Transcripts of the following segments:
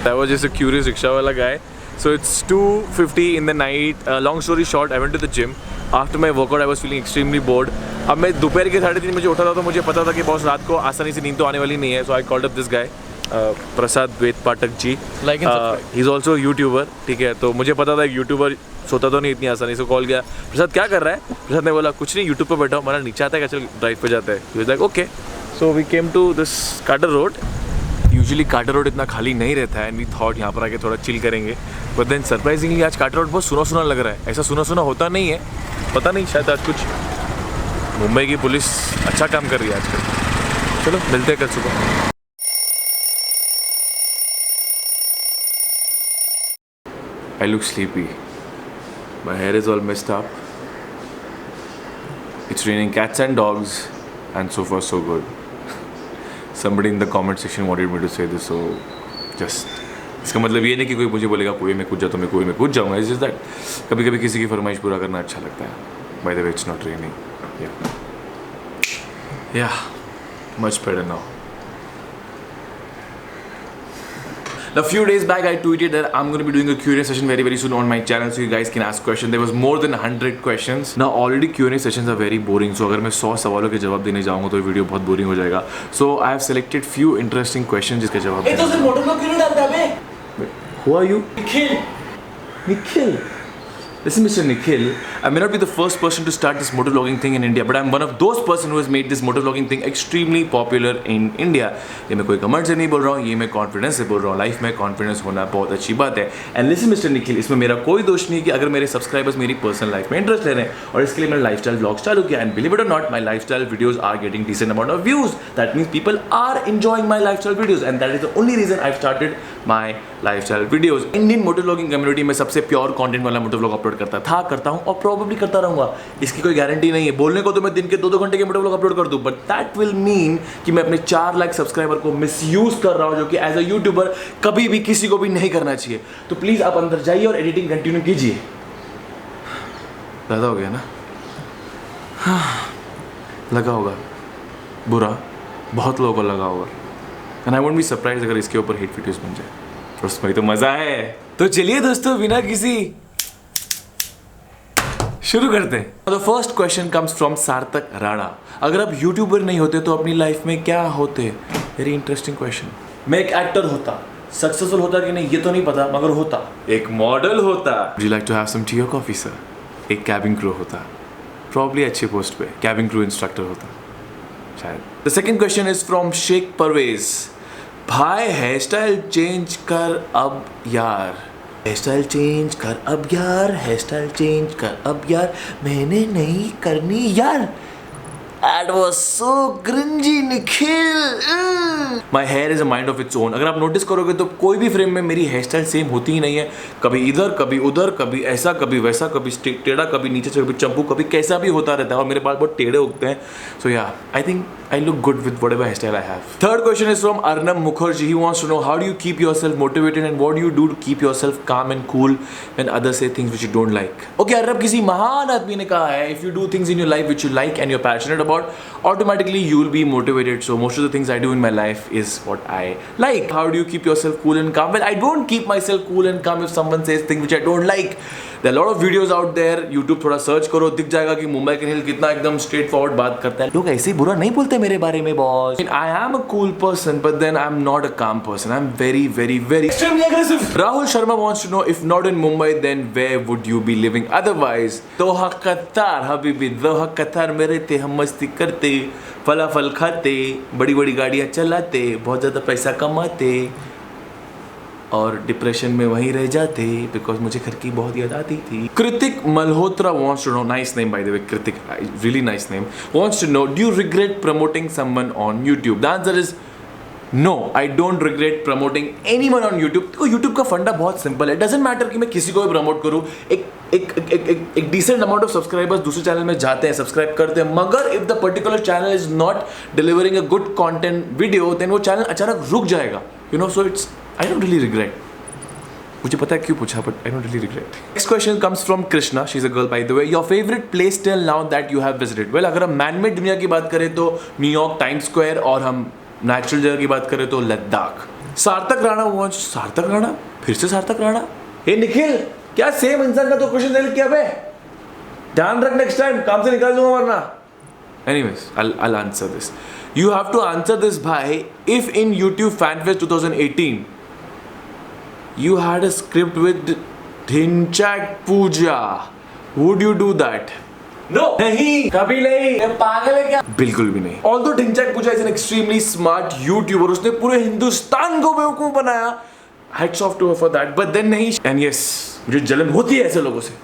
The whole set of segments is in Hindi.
That was just a curious rickshaw wala guy. So it's 2:50 in the night. Long story short, I went to the gym. After my workout, I was feeling extremely bored. अब मैं दोपहर के 3:30 बजे उठा था तो मुझे पता था कि बॉस रात को आसानी से नींद तो आने वाली नहीं है. So I called up this guy, Prasad Veda Pathak ji. Like and subscribe. He's also a YouTuber. ठीक है, तो मुझे पता था एक यूट्यूबर सोता तो नहीं इतनी आसानी से. कॉल किया, प्रसाद क्या कर रहा है? प्रसाद ने बोला कुछ नहीं, यूट्यूब पे बैठा हूँ. हमारा नीचे आता है क्या, चल ड्राइव पे जाता है. He was like okay. So we came to this Carter Road. Usually Carter road इतना खाली नहीं रहता है एंड वी थॉट यहाँ पर आके थोड़ा चिल करेंगे. बट देन सरप्राइजिंगली आज कार्टर रोड बहुत सुना सुना लग रहा है. ऐसा सुना सुना होता नहीं है, पता नहीं, शायद आज कुछ मुंबई की पुलिस अच्छा काम कर रही है आजकल. चलो मिलते हैं कल सुबह. I look sleepy. My hair is all messed up. It's raining cats and dogs and so far so good. Somebody in the comment section wanted me to say this, so just इसका मतलब ये नहीं कि कोई मुझे बोलेगा कुएं में कूद जा तो मैं कुएं में कूद जाऊँगा. इट्स जस्ट दैट कभी कभी किसी की फरमाइश पूरा करना अच्छा लगता है. By the way it's not raining. Yeah much better now. A few days back I tweeted that I'm going to be doing a Q&A session very soon on my channel so you guys can ask questions. There was more than 100 questions. Now already Q&A sessions are very boring, so अगर मैं 100 सवालों के जवाब देने जाऊँगा तो वीडियो बहुत बोरिंग हो जाएगा. So I have selected few interesting questions जिसके जवाब. तो सिर्फ मोटर को क्यों नहीं डालता बे? Who are you? Nikhil. Listen, Mr. Nikhil, I may not be the first person to start this motovlogging thing in India, but I'm one of those person who has made this motovlogging thing extremely popular in India. ये मैं कोई कमेंट से नहीं बोल रहा हूँ, ये मैं कॉन्फिडेंस से बोल रहा हूँ. लाइफ में कॉन्फिडेंस होना बहुत अच्छी बात है. एंड लिसन मिस्टर निखिल, इसमें मेरा कोई दोष नहीं है कि अगर मेरे सब्सक्राइबर्स मेरी पर्सनल लाइफ में इंटरेस्ट ले रहे हैं और इसके लिए मैंने लाइफस्टाइल व्लॉग्स चालू किया. And believe it or not, my lifestyle videos are getting decent amount of views. That means people are enjoying my lifestyle videos and that is the only reason I started my lifestyle videos. Indian motovlogging community में सबसे प्योर कंटेंट वाला मोटोव्लॉग अपलोड करता हूं और प्रोबेबली करता रहूंगा. इसकी कोई गारंटी नहीं है. बोलने को तो मैं दिन के 2-2 घंटे के मोटोव्लॉग अपलोड कर दूं, बट दैट विल मीन कि मैं अपने 4 लाख सब्सक्राइबर को मिसयूज कर रहा हूं, जो कि एज अ यूट्यूबर कभी भी किसी को भी नहीं करना चाहिए. तो प्लीज आप अंदर जाइए और एडिटिंग कंटिन्यू कीजिए. ज्यादा हो गया ना? लगा होगा बुरा, बहुत लोगों को लगा होगा. And I won't be surprise अगर इसके ऊपर हिट वीडियोस बन जाए. उसमें तो मजा है. तो चलिए दोस्तों, बिना किसी शुरू करते हैं. The first question comes from सार्थक राणा. अगर आप यूट्यूबर नहीं होते तो अपनी लाइफ में क्या होते? Very interesting question. मैं एक एक्टर होता. सक्सेसफुल होता कि नहीं ये तो नहीं पता, मगर होता. एक मॉडल होता. Would you like to have some tea और कॉफी सर? एक कैबिन क्रू होता, प्रॉब्ली अच्छे पोस्ट पे कैबिन क्रू इंस्ट्रक्टर होता शायद. The second question is from Sheikh Parvez. भाई हेयर स्टाइल चेंज कर अब यार. हेयर स्टाइल चेंज कर अब यार. हेयर स्टाइल चेंज कर अब यार. मैंने नहीं करनी यार. That was so cringy, Nikhil. My hair is a mind of its own. अगर आप नोटिस करोगे तो कोई भी फ्रेम में मेरी हेयर स्टाइल सेम होती ही नहीं है. कभी इधर, कभी उधर, कभी ऐसा, कभी वैसा, कभी टेढ़ा, कभी नीचे से, कभी चंपू, कभी कैसा भी होता रहता है. और मेरे बाल बहुत टेढ़े उगते हैं. So yeah, I think I look good with whatever hairstyle I have. Third question is from Arnab Mukherjee. He wants to know how do you keep yourself motivated and what do you do to keep yourself calm and cool when others say things which you don't like. Okay, Arnab, किसी महान आदमी ने कहा है if you do things in your life which you like and you're passionate about, automatically you will be motivated. So most of the things I do in my life is what I like. How do you keep yourself cool and calm? Well, I don't keep myself cool and calm if someone says things which I don't like. There are a lot of videos out there. YouTube थोड़ा सर्च करो, दिख जाएगा कि मुंबई के हिल कितना एकदम स्ट्रेट फॉरवर्ड बात करता है. लोग ऐसे ही बुरा नहीं बोलते मेरे बारे में boss. I am a cool person, but then I'm not a calm person. I'm very extremely aggressive. Rahul Sharma wants to know if not in Mumbai, then where would you be living otherwise? दोहा कतार हबीबी, दोहा कतार में रहते, हम मस्ती करते, फलाफल खाते, बड़ी बड़ी गाड़ियाँ चलाते, बहुत ज़्यादा पैसा कमाते और डिप्रेशन में वहीं रह जाते बिकॉज मुझे घर की बहुत याद आती थी. कृतिक Malhotra wants to know, nice name by the way, Kritik, really nice name, wants to know, do you regret promoting someone on YouTube? The answer is no, I don't regret promoting anyone on YouTube. देखो YouTube का फंडा बहुत सिंपल है. डजेंट मैटर कि मैं किसी को भी प्रमोट करूँ. एक डिसेंट अमाउंट ऑफ सब्सक्राइबर्स दूसरे चैनल में जाते हैं, सब्सक्राइब करते हैं, मगर if the particular channel is not delivering a good content video, then वो चैनल अचानक रुक जाएगा. You know, so it's I don't really regret. मुझे पता है क्यों पूछा, but I don't really regret. Next question comes from Krishna. She is a girl by the way. Your favourite place till now that you have visited. Well, अगर हम मैनमेड दुनिया की बात करें तो न्यूयॉर्क टाइम्स स्क्वायर, और हम नेचुरल जगह की बात करें तो लद्दाख. सार्थक राणा वॉन्ट्स. सार्थक राणा? फिर से सार्थक राणा? हे निखिल, क्या सेम इंसान का तो क्वेश्चन दे किया बे? ध्यान रख, नेक्स्ट टाइम काम से निकाल दूंगा वरना. Anyways, I'll answer this. You have to answer this by, if in YouTube FanFest 2018 you had a script with Dhinchak Pooja, would you do that? No! नहीं, कभी नहीं. ये पागल है क्या? बिल्कुल भी नहीं. Although Dhinchak Pooja is an extremely smart YouTuber, उसने पूरे हिंदुस्तान को बेवकूफ बनाया. Hats off to her for that. But then नहीं. And yes, मुझे जलन होती है ऐसे लोगों से.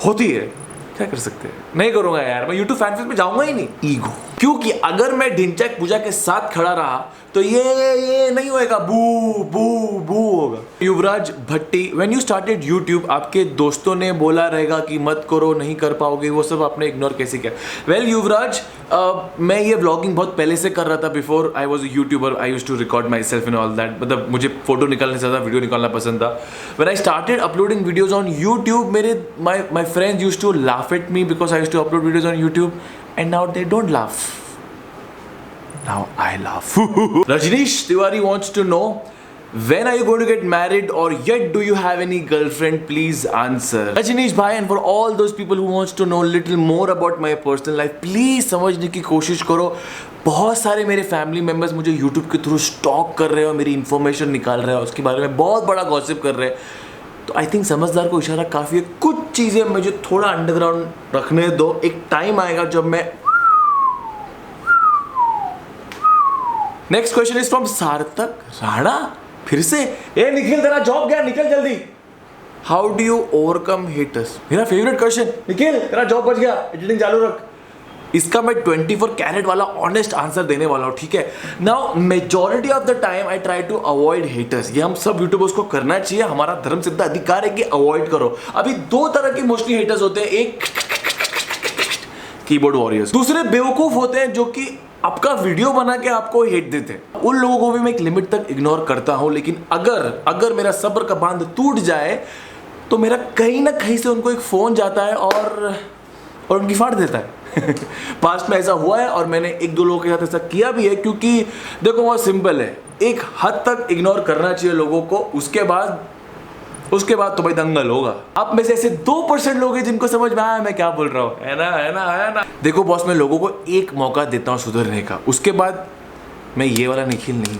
होती है. क्या कर सकते हैं? नहीं करूंगा यार, मैं YouTube फैन फेस्ट में जाऊंगा ही नहीं. ईगो. क्योंकि अगर मैं ढिंचैक पूजा के साथ खड़ा रहा तो ये नहीं होएगा, बू बू बू होगा. युवराज भट्टी, व्हेन यू स्टार्टेड YouTube, आपके दोस्तों ने बोला रहेगा कि मत करो, नहीं कर पाओगे, वो सब आपने इग्नोर कैसे किया? वेल युवराज, मैं ये व्लॉगिंग बहुत पहले से कर रहा था. Before I was a YouTuber, I used to record myself in all that. मतलब मुझे फोटो निकालने से ज़्यादा वीडियो निकालना पसंद था. When I started uploading videos on YouTube, मेरे my friends used to laugh at me because I used to upload videos on YouTube, and now they don't laugh. Now I laugh. Rajneesh Tiwari wants to know, when are you going to get married, or yet do you have any girlfriend? Please answer. Rajneesh bhai, and for all those people who wants to know little more about my personal life, please समझने की कोशिश करो. बहुत सारे मेरे फैमिली मेम्बर्स मुझे YouTube के थ्रू स्टॉक कर रहे हो, मेरी इन्फॉर्मेशन निकाल रहे हो, उसके बारे में बहुत बड़ा गॉसिप कर रहे हैं. तो आई थिंक समझदार को इशारा काफ़ी है. कुछ चीज़ें मुझे थोड़ा अंडरग्राउंड रखने दो. एक टाइम आएगा जब मैं. नेक्स्ट क्वेश्चन इज फ्रॉम सार्थक राणा. फिर से? ए निखिल, तेरा जॉब गया, निकल जल्दी. How do you overcome haters? मेरा फेवरेट क्वेश्चन. निखिल, तेरा जॉब बच गया, एडिटिंग चालू रख. इसका मैं 24 कैरेट वाला ऑनेस्ट आंसर देने वाला हूँ, ठीक है? Now majority of the time I try to avoid haters. ये हम सब यूट्यूबर्स को करना चाहिए, हमारा धर्म सिद्ध अधिकार है कि अवॉइड करो. अभी दो तरह के मोस्टली हेटर्स होते हैं. एक कीबोर्ड वॉरियर्स, दूसरे बेवकूफ होते हैं जो कि आपका वीडियो बना के आपको हेट देते हैं. उन लोगों को भी मैं एक लिमिट तक इग्नोर करता हूं. लेकिन अगर मेरा सब्र का बांध टूट जाए तो मेरा कहीं ना कहीं से उनको एक फोन जाता है और उनकी फाड़ देता है. पास्ट में ऐसा हुआ है और मैंने एक दो लोगों के साथ ऐसा किया भी है. क्योंकि देखो बहुत सिंपल है, एक हद तक इग्नोर करना चाहिए लोगों को. उसके बाद तो भाई दंगल होगा. आप में से ऐसे 2% लोग हैं जिनको समझ में आया मैं क्या बोल रहा हूँ, है ना. देखो बॉस, मैं लोगों को एक मौका देता हूँ सुधरने का. उसके बाद मैं ये वाला निखिल नहीं,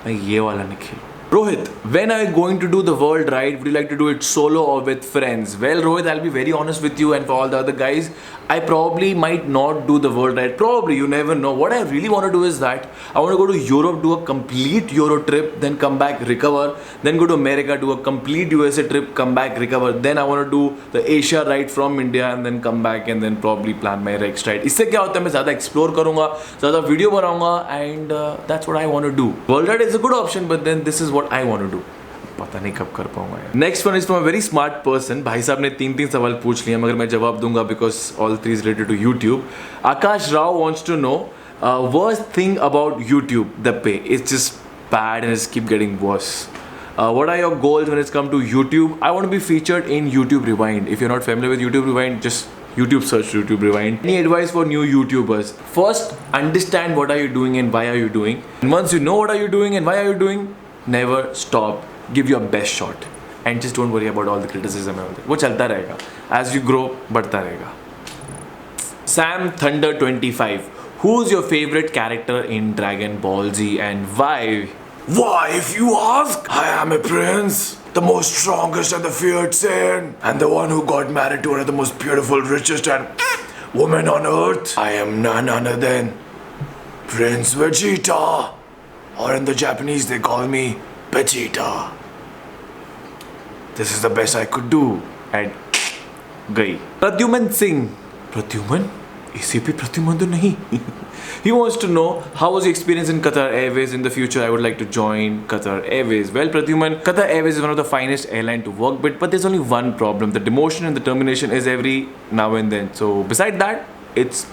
मैं ये वाला Nikhil. Rohit, when are you going to do the world ride? Would you like to do it solo or with friends? Well, Rohit, I'll be very honest with you, and for all the other guys, I probably might not do the world ride. Probably, you never know. What I really want to do is that I want to go to Europe, do a complete Euro trip, then come back, recover, then go to America, do a complete USA trip, come back, recover. Then I want to do the Asia ride from India, and then come back, and then probably plan my next ride. इससे क्या होता है, मैं ज़्यादा explore करूँगा, ज़्यादा video बनाऊँगा, and that's what I want to do. World ride is a good option, but then this is what I want to do. पता नहीं कब कर पाऊंगा यार. Next one is from a very smart person. भाई साहब ने 3 सवाल पूछ लिए, मगर मैं जवाब दूंगा because all 3 is related to YouTube. Aakash Rao wants to know worst thing about YouTube. The pay it's just bad and it's keep getting worse. What are your goals when it's come to YouTube? I want to be featured in YouTube Rewind. If you're not familiar with YouTube Rewind, just YouTube search YouTube Rewind. Any advice for new YouTubers? First, understand what are you doing and why are you doing. And once you know what are you doing and why are you doing, never stop. Give your best shot. And just don't worry about all the criticism and all that. वो चलता रहेगा. As you grow, बढ़ता रहेगा. Sam Thunder 25. Who's your favorite character in Dragon Ball Z and why? Why, if you ask? I am a prince, the most strongest and the feared Saiyan, and the one who got married to one of the most beautiful, richest and woman on earth. I am none other than Prince Vegeta, or in the Japanese they call me Vegeta. This is the best I could do. And गई. प्रद्युमन सिंह. प्रद्युमन? ACP प्रद्युमन तो नहीं. He wants to know how was your experience in Qatar Airways. In the future I would like to join Qatar Airways. Well, Pradyuman, Qatar Airways is one of the finest airline to work with, but there's only one problem. The demotion and the termination is every now and then. So beside that, it's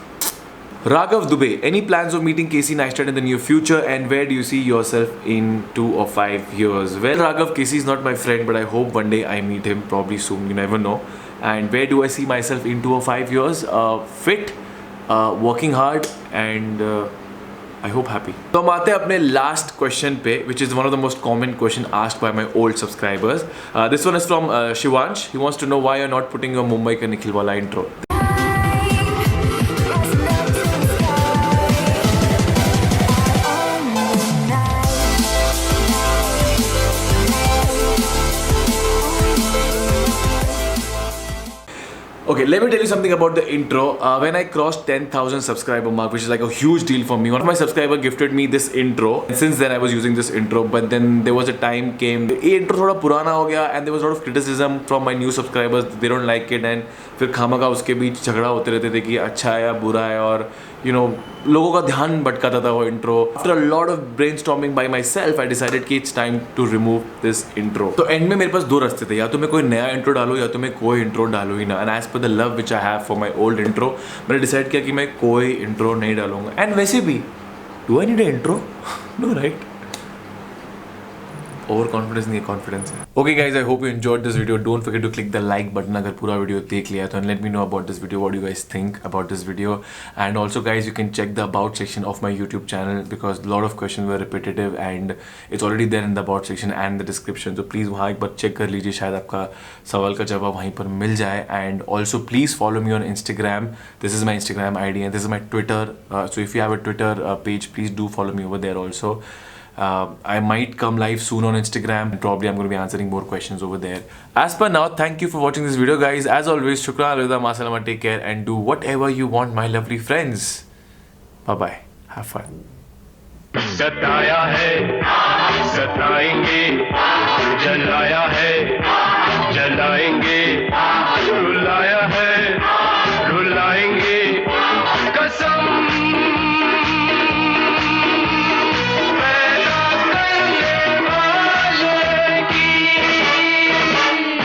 Raghav Dubey, any plans of meeting Casey Neistat in the near future, and where do you see yourself in 2 or 5 years? Well, Raghav, Casey is not my friend, but I hope one day I meet him, probably soon, you never know. And where do I see myself in 2 or 5 years? Fit, working hard, and I hope happy. तो हम आते हैं अपने last question पे, which is one of the most common question asked by my old subscribers. This one is from Shivansh. He wants to know why you're not putting your Mumbai Ka Nikhil wala intro. Okay, let me tell you something about the intro. When I crossed 10,000 subscriber mark, which is like a huge deal for me, one of my subscriber gifted me this intro. And since then I was using this intro, but then there was a time came, ये intro थोड़ा पुराना हो गया, and there was a lot of criticism from my new subscribers. They don't like it, and फिर खामखा उसके बीच झगड़ा होते रहते थे कि अच्छा है या बुरा है, और you know लोगों का ध्यान भटकाता था वो intro. After a lot of brainstorming by myself, I decided कि it's time to remove this intro. तो end में मेरे पास दो रास्ते थे, या तो मैं कोई नया intro डालूँ या तो मैं कोई intro डालूँ ही ना. And as per the love which I have for my old intro, मैंने decide किया कि मैं कोई intro नहीं डालूँगा. And वैसे भी, do I need an intro? No, right? Over confidence नहीं है, कॉन्फिडेंस है. Okay guys, I hope you enjoyed this video. Don't forget to click the like button अगर पूरा वीडियो देख लिया तो, and let me know about this video, what you guys think about this video. And also guys, you can check the about section of my YouTube channel, because lot of question were repetitive and it's already there in the about section and the description. तो प्लीज़ वहाँ एक बार चेक कर लीजिए, शायद आपका सवाल का जवाब वहीं पर मिल जाए. And also please follow me on Instagram. This is my Instagram ID and this is my Twitter. So if you have a Twitter page, please do follow me over there also. I might come live soon on Instagram, and probably I'm going to be answering more questions over there. As per now, thank you for watching this video, guys. As always, shukran, alvida, ma salama, take care, and do whatever you want, my lovely friends. Bye bye. Have fun. सताया है, सताएंगे, जलाया है, जलाएंगे.